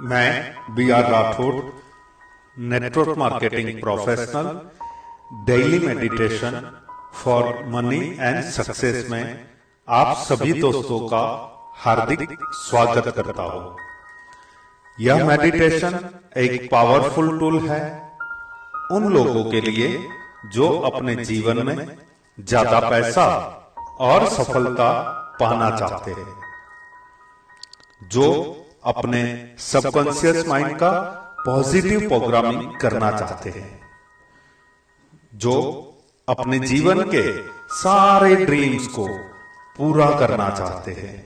मैं B.R. Rathore, network marketing professional, daily meditation for money and success में आप सभी दोस्तों का हार्दिक स्वागत करता हूं। यह मेडिटेशन एक पावरफुल टूल है उन लोगों के लिए जो अपने जीवन में ज्यादा पैसा और सफलता पाना चाहते हैं, जो अपने सबकॉन्शियस माइंड का पॉजिटिव प्रोग्रामिंग करना चाहते हैं, जो अपने जीवन के सारे ड्रीम्स को पूरा करना चाहते हैं।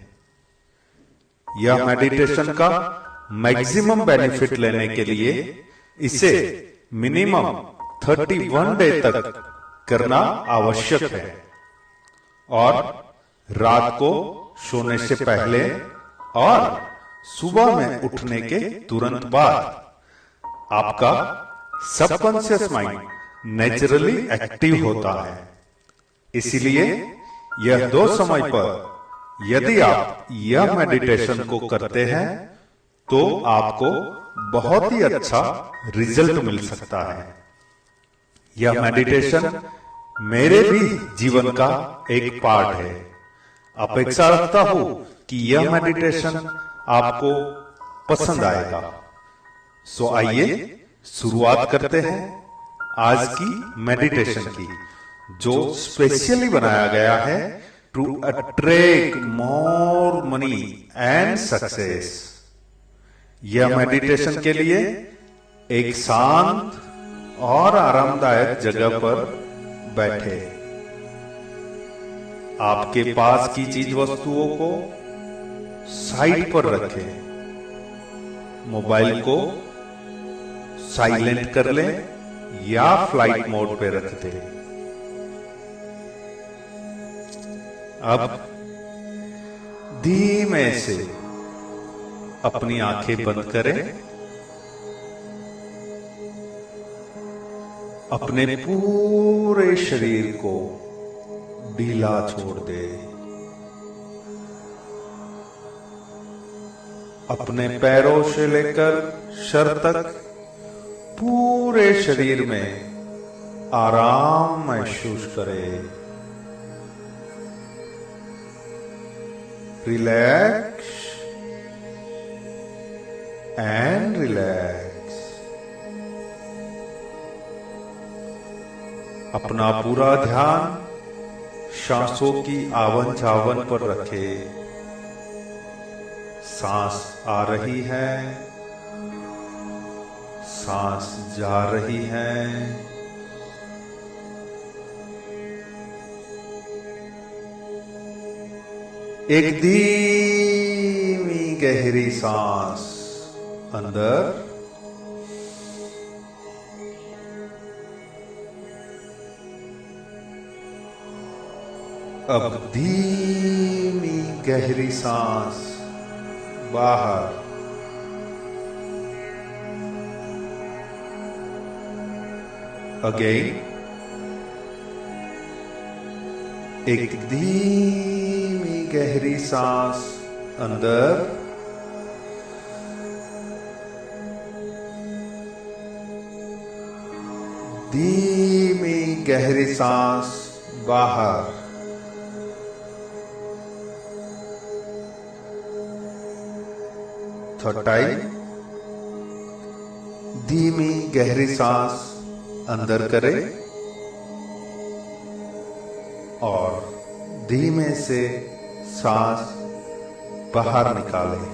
यह मेडिटेशन का मैक्सिमम बेनिफिट लेने के लिए इसे मिनिमम 31 डे तक करना आवश्यक है और रात को सोने से पहले और सुबह में उठने के तुरंत बाद आपका सबकॉन्शियस माइंड नेचुरली एक्टिव होता है। इसीलिए यह दो समय पर यदि आप यह मेडिटेशन को करते हैं तो आपको बहुत ही अच्छा रिजल्ट मिल सकता है। यह मेडिटेशन मेरे भी जीवन का एक पार्ट है। अपेक्षा रखता हूं कि यह मेडिटेशन आपको पसंद आएगा। सो आइए शुरुआत करते हैं आज की मेडिटेशन की, जो स्पेशली बनाया गया है to attract more money and success. यह मेडिटेशन के लिए एक शांत और आरामदायक जगह पर बैठे, आपके पास की चीज वस्तुओं को साइड पर रखें, मोबाइल को साइलेंट कर लें या फ्लाइट मोड पे रख दें। अब धीमे से अपनी आंखें बंद करें, अपने पूरे शरीर को ढीला छोड़ दें। अपने पैरों से लेकर सर तक पूरे शरीर में आराम महसूस करें। Relax and relax. अपना पूरा ध्यान सांसों की आवन जावन पर रखें। सांस आ रही है, सांस जा रही है। एक धीमी गहरी सांस अंदर, अब धीमी गहरी सांस बाहर। अगेन एक धीमी गहरी सांस अंदर, धीमी गहरी सांस बाहर। थर्ड टाइम धीमी गहरी सांस अंदर करें और धीमे से सांस बाहर निकालें।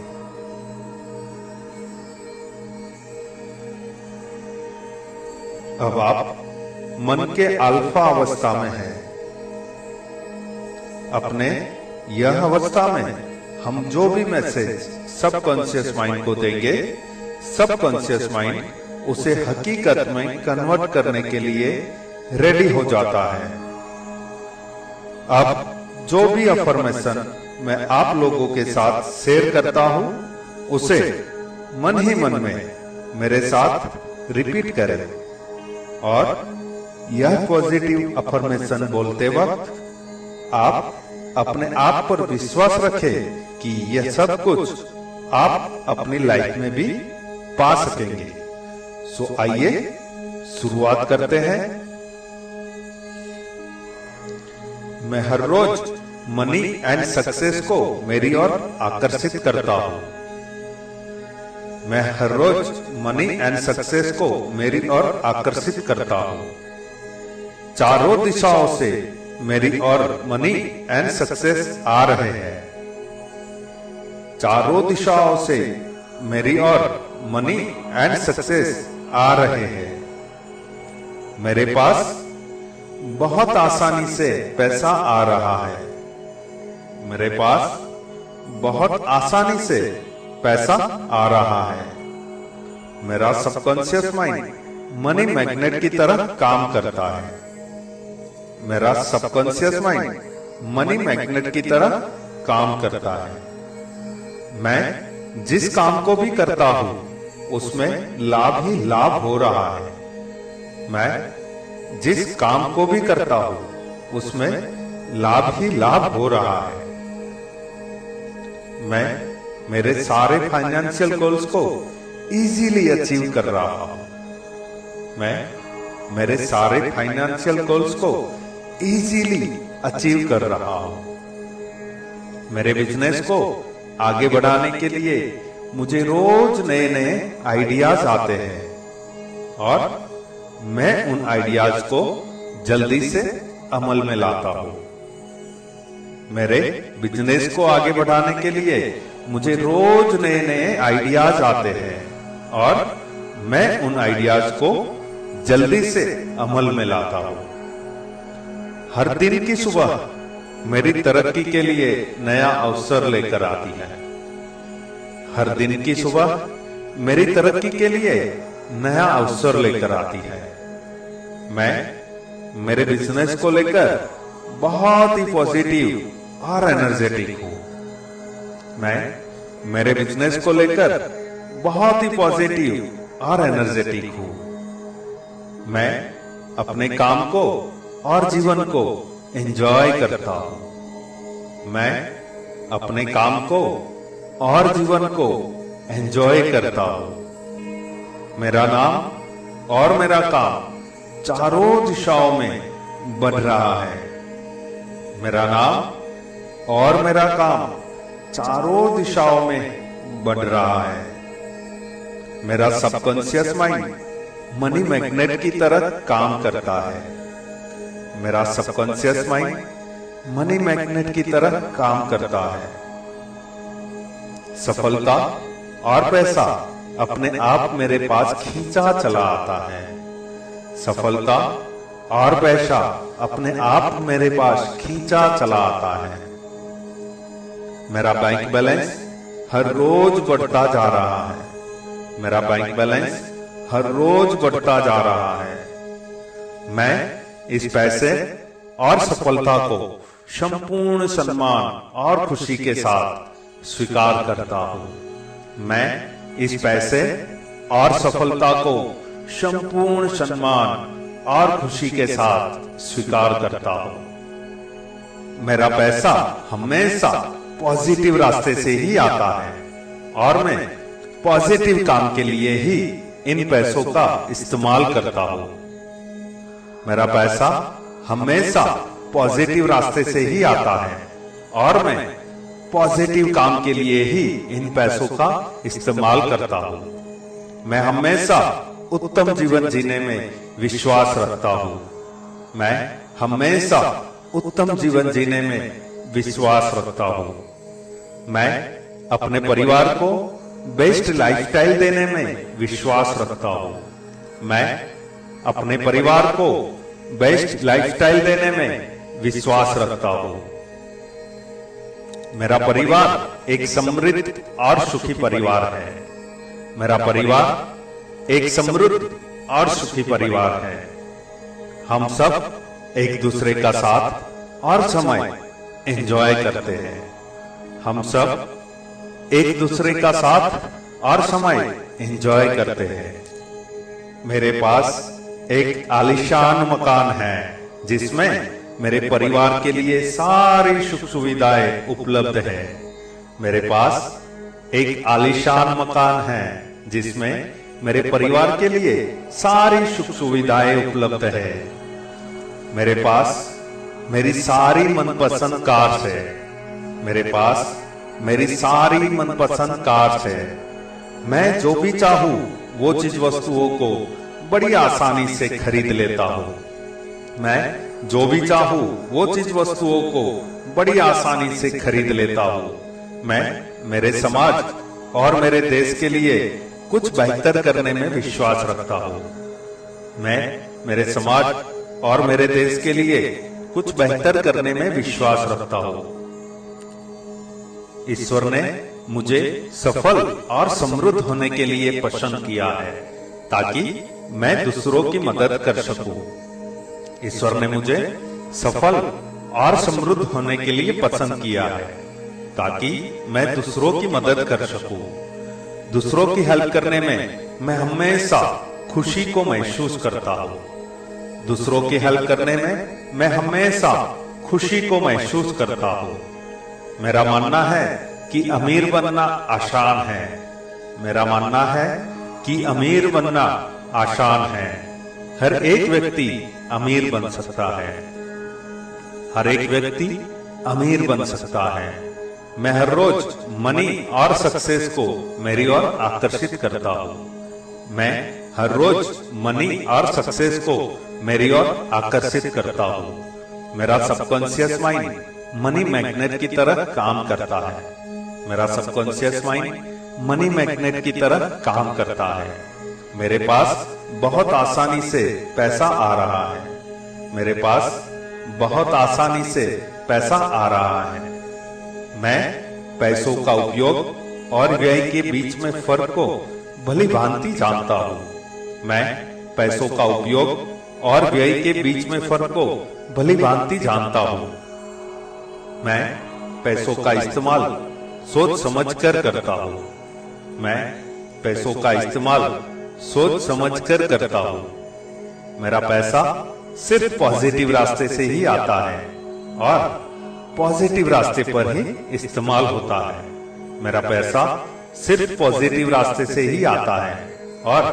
अब आप मन के अल्फा अवस्था में हैं। अपने यह अवस्था में हम जो भी मैसेज सबकॉन्शियस माइंड को देंगे, सबकॉन्शियस माइंड उसे हकीकत में कन्वर्ट करने के लिए रेडी हो जाता है। अब जो भी अफर्मेशन मैं आप लोगों के साथ शेयर करता हूं, उसे मन ही मन में मेरे साथ रिपीट करें और यह पॉजिटिव अफर्मेशन बोलते वक्त आप अपने आप पर विश्वास रखें कि यह सब कुछ आप अपनी लाइफ में भी पा सकेंगे। सो आइए शुरुआत करते हैं। मैं हर रोज मनी एंड सक्सेस को मेरी ओर आकर्षित करता हूं। मैं हर रोज मनी एंड सक्सेस को मेरी ओर आकर्षित करता हूं। चारों दिशाओं से मेरी ओर मनी एंड सक्सेस आ रहे हैं। चारों दिशाओं से मेरी ओर मनी एंड सक्सेस आ रहे हैं। मेरे पास बहुत आसानी से पैसा आ रहा है। मेरे पास बहुत आसानी से पैसा आ रहा है। मेरा सबकॉन्शियस माइंड मनी मैग्नेट की तरह काम करता है। मेरा सबकॉन्शियस माइंड मनी मैग्नेट की तरह काम करता है। मैं जिस काम को भी करता हूं उसमें लाभ ही लाभ हो रहा है। मैं जिस काम को भी करता हूं उसमें लाभ ही लाभ हो रहा है। मैं मेरे सारे फाइनेंशियल गोल्स को इजीली अचीव कर रहा हूं। मैं मेरे सारे फाइनेंशियल गोल्स को इजीली अचीव कर रहा हूं। मेरे बिजनेस को आगे बढ़ाने के लिए मुझे रोज नए नए आइडियाज आते हैं और मैं उन आइडियाज को जल्दी से अमल में लाता हूं। मेरे बिजनेस को आगे बढ़ाने के लिए मुझे रोज नए नए आइडियाज आते हैं और मैं उन आइडियाज को जल्दी से अमल में लाता हूं। हर दिन की सुबह मेरी तरक्की के लिए नया अवसर लेकर आती है। हर दिन की सुबह मेरी तरक्की के लिए नया अवसर लेकर आती है। मैं मेरे बिजनेस को लेकर बहुत ही पॉजिटिव और एनर्जेटिक हूं। मैं मेरे बिजनेस को लेकर बहुत ही पॉजिटिव और एनर्जेटिक हूं। मैं अपने काम को और जीवन को एंजॉय करता हूं। मैं अपने काम को और जीवन को एंजॉय करता हूं। मेरा नाम और मेरा काम चारों दिशाओं में बढ़ रहा है। मेरा नाम और मेरा काम चारों दिशाओं में बढ़ रहा है। मेरा सबकॉन्शियस माइंड मनी मैग्नेट की तरह काम करता है। मेरा सबकॉन्शियस माइंड मनी मैग्नेट की तरह काम करता है। सफलता और पैसा अपने आप मेरे पास खींचा चला आता है। सफलता और पैसा अपने आप मेरे पास खींचा चला आता है। मेरा बैंक बैलेंस हर रोज बढ़ता जा रहा है। मेरा बैंक बैलेंस हर रोज बढ़ता जा रहा है। मैं इस पैसे और सफलता को संपूर्ण सम्मान और खुशी के साथ स्वीकार करता हूं। मैं इस पैसे और सफलता को संपूर्ण सम्मान और खुशी के साथ स्वीकार करता हूं। मेरा पैसा हमेशा पॉजिटिव रास्ते से ही आता है और मैं पॉजिटिव काम के लिए ही इन पैसों का इस्तेमाल करता हूं। मेरा पैसा हमेशा पॉजिटिव रास्ते से ही आता है और मैं पॉजिटिव काम के लिए ही इन पैसों का इस्तेमाल करता हूं। मैं हमेशा उत्तम जीवन जीने में विश्वास रखता हूं। मैं हमेशा उत्तम जीवन जीने में विश्वास रखता हूं। मैं अपने परिवार को बेस्ट लाइफस्टाइल देने में विश्वास रखता हूं। मैं अपने परिवार को बेस्ट लाइफस्टाइल देने में विश्वास रखता हूं। मेरा परिवार एक समृद्ध और सुखी परिवार है। मेरा परिवार एक समृद्ध और सुखी परिवार है। हम सब एक दूसरे का साथ और समय एंजॉय करते हैं। हम सब एक दूसरे का साथ और समय एंजॉय करते हैं। मेरे पास एक आलीशान मकान है जिसमें मेरे परिवार के लिए सारी सुख सुविधाएं उपलब्ध है। मेरे पास एक आलीशान मकान है जिसमें मेरे परिवार के लिए सारी सुख सुविधाएं उपलब्ध है। मेरे पास मेरी सारी मनपसंद कार्स है। मेरे पास मेरी सारी मनपसंद कार्स है। मैं जो भी चाहूं वो चीज वस्तुओं को बड़ी आसानी से खरीद लेता हूं। मैं जो भी चाहूं वो चीज वस्तुओं को बड़ी आसानी से खरीद लेता हूं। मैं मेरे समाज और मेरे देश के लिए कुछ बेहतर करने में विश्वास रखता हूं। मैं मेरे समाज और मेरे देश के लिए कुछ बेहतर करने में विश्वास रखता हूं। ईश्वर ने मुझे सफल और समृद्ध होने के लिए पसंद किया है ताकि मैं दूसरों की मदद कर सकूं। ईश्वर ने मुझे सफल और समृद्ध होने के लिए पसंद किया है ताकि मैं दूसरों की मदद कर सकूं। दूसरों की हेल्प करने में मैं हमेशा खुशी को महसूस करता हूं। दूसरों की हेल्प करने में मैं हमेशा खुशी को महसूस करता हूं। मेरा मानना है कि अमीर बनना आसान है। मेरा मानना है कि अमीर बनना आसान है। हर एक व्यक्ति अमीर बन सकता है। हर एक व्यक्ति अमीर बन सकता है। मैं हर रोज मनी और सक्सेस को मेरी ओर आकर्षित करता हूँ। मैं हर रोज मनी और सक्सेस को मेरी ओर आकर्षित करता हूँ। मेरा सबकॉन्शियस माइंड मनी मैग्नेट की तरह काम करता है। मेरा सबकॉन्शियस माइंड मनी मैग्नेट की तरह काम करता है। मेरे पास बहुत आसानी से पैसा आ रहा है। मेरे पास बहुत आसानी से पैसा आ रहा है। मैं पैसों का उपयोग और व्यय के बीच में फर्क को भली भांति जानता हूँ। मैं पैसों का उपयोग और व्यय के बीच में फर्क को भली भांति जानता हूँ। मैं पैसों का इस्तेमाल सोच समझकर करता हूँ। मैं पैसों का इस्तेमाल सोच समझकर करता हूँ। मेरा पैसा सिर्फ पॉजिटिव रास्ते से ही आता है और पॉजिटिव रास्ते पर ही इस्तेमाल होता है। मेरा पैसा सिर्फ पॉजिटिव रास्ते से ही आता है और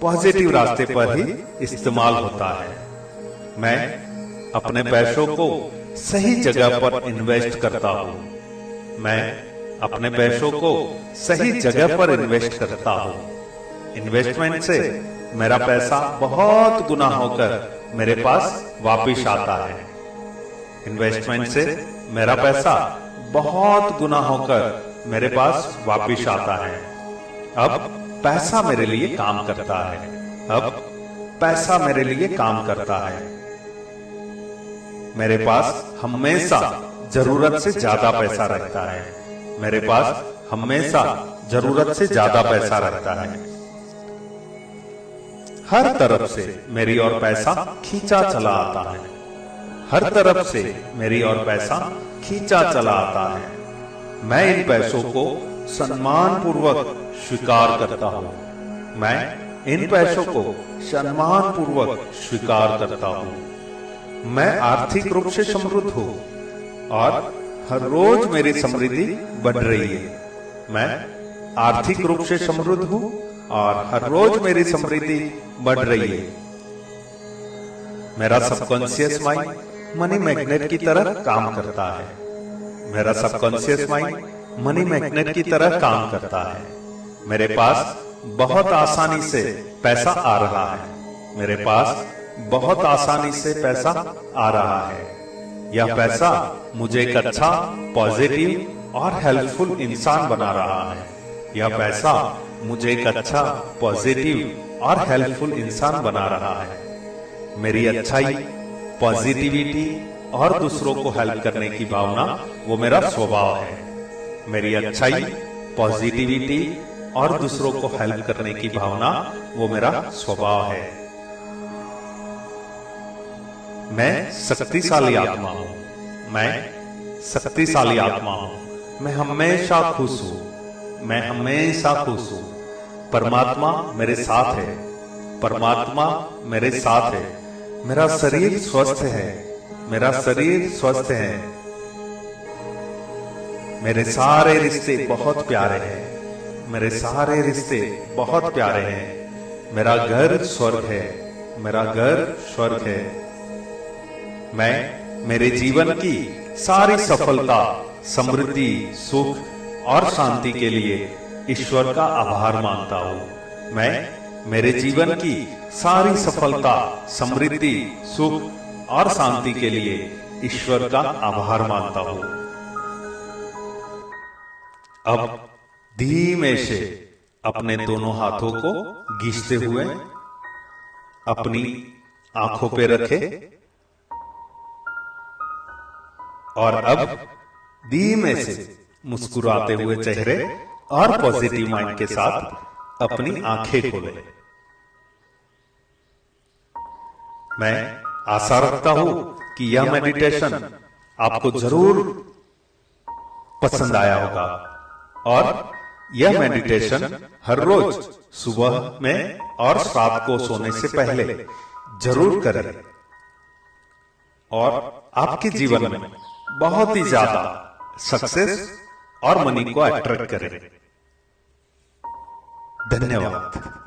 पॉजिटिव रास्ते पर ही इस्तेमाल होता है। मैं अपने पैसों को सही जगह पर इन्वेस्ट करता हूँ। मैं अपने पैसों को सही जगह पर इन्वेस्ट करता हूँ। इन्वेस्टमेंट से मेरा पैसा बहुत गुना होकर मेरे पास वापस आता है। इन्वेस्टमेंट से मेरा पैसा बहुत गुना होकर मेरे पास वापस आता है। अब पैसा मेरे लिए काम करता है। अब पैसा मेरे लिए काम करता है। मेरे पास हमेशा जरूरत से ज्यादा पैसा रहता है। मेरे पास हमेशा जरूरत से ज्यादा पैसा रहता है। हर तरफ से मेरी ओर पैसा खींचा चला आता है। हर तरफ से मेरी ओर पैसा खींचा चला आता है। मैं इन पैसों को सम्मान पूर्वक स्वीकार करता हूँ। मैं इन पैसों को सम्मान पूर्वक स्वीकार करता हूँ। मैं आर्थिक रूप से समृद्ध हूँ और हर रोज मेरी समृद्धि बढ़ रही है। मैं आर्थिक रूप से समृद्ध हूँ और हर रोज मेरी समृद्धि बढ़ रही है। मेरा सबकॉन्शियस माइंड मनी मैग्नेट की तरह काम करता है। मेरा सबकॉन्शियस माइंड मनी मैग्नेट की तरह काम करता है। मेरे पास बहुत आसानी से पैसा आ रहा है। मेरे पास बहुत आसानी से पैसा आ रहा है। यह पैसा मुझे एक अच्छा, पॉजिटिव और हेल्पफुल इंसान बना रहा है। यह पैसा मुझे एक अच्छा, पॉजिटिव और हेल्पफुल इंसान बना रहा है। मेरी अच्छाई, पॉजिटिविटी और दूसरों को हेल्प करने की भावना वो मेरा स्वभाव है। मेरी अच्छाई, पॉजिटिविटी और दूसरों को हेल्प करने की भावना वो मेरा स्वभाव है। मैं शक्तिशाली आत्मा हूँ। मैं शक्तिशाली आत्मा हूँ। मैं हमेशा खुश हूँ। मैं हमेशा खुश हूँ। परमात्मा मेरे साथ है। परमात्मा मेरे साथ है। मेरा शरीर स्वस्थ है। मेरा शरीर स्वस्थ है। मेरे सारे रिश्ते बहुत प्यारे हैं। मेरे सारे रिश्ते बहुत प्यारे हैं। मेरा घर स्वर्ग है, मेरा घर स्वर्ग है। मैं मेरे जीवन की सारी सफलता, समृद्धि, सुख और शांति के लिए ईश्वर का आभार मानता हूँ। मैं मेरे जीवन की सारी सफलता, समृद्धि, सुख और शांति के लिए ईश्वर का आभार मानता हूँ। अब धीमे से अपने दोनों हाथों को घिसते हुए अपनी आंखों पे रखे और अब धीमे से मुस्कुराते हुए चेहरे और पॉजिटिव माइंड के साथ अपनी आंखें खोले। मैं आशा रखता हूं कि यह मेडिटेशन आपको जरूर पसंद आया होगा और यह मेडिटेशन हर रोज सुबह में और रात को सोने से पहले जरूर करें और आपके जीवन में बहुत ही ज्यादा सक्सेस और मनी को अट्रैक्ट करें। धन्यवाद।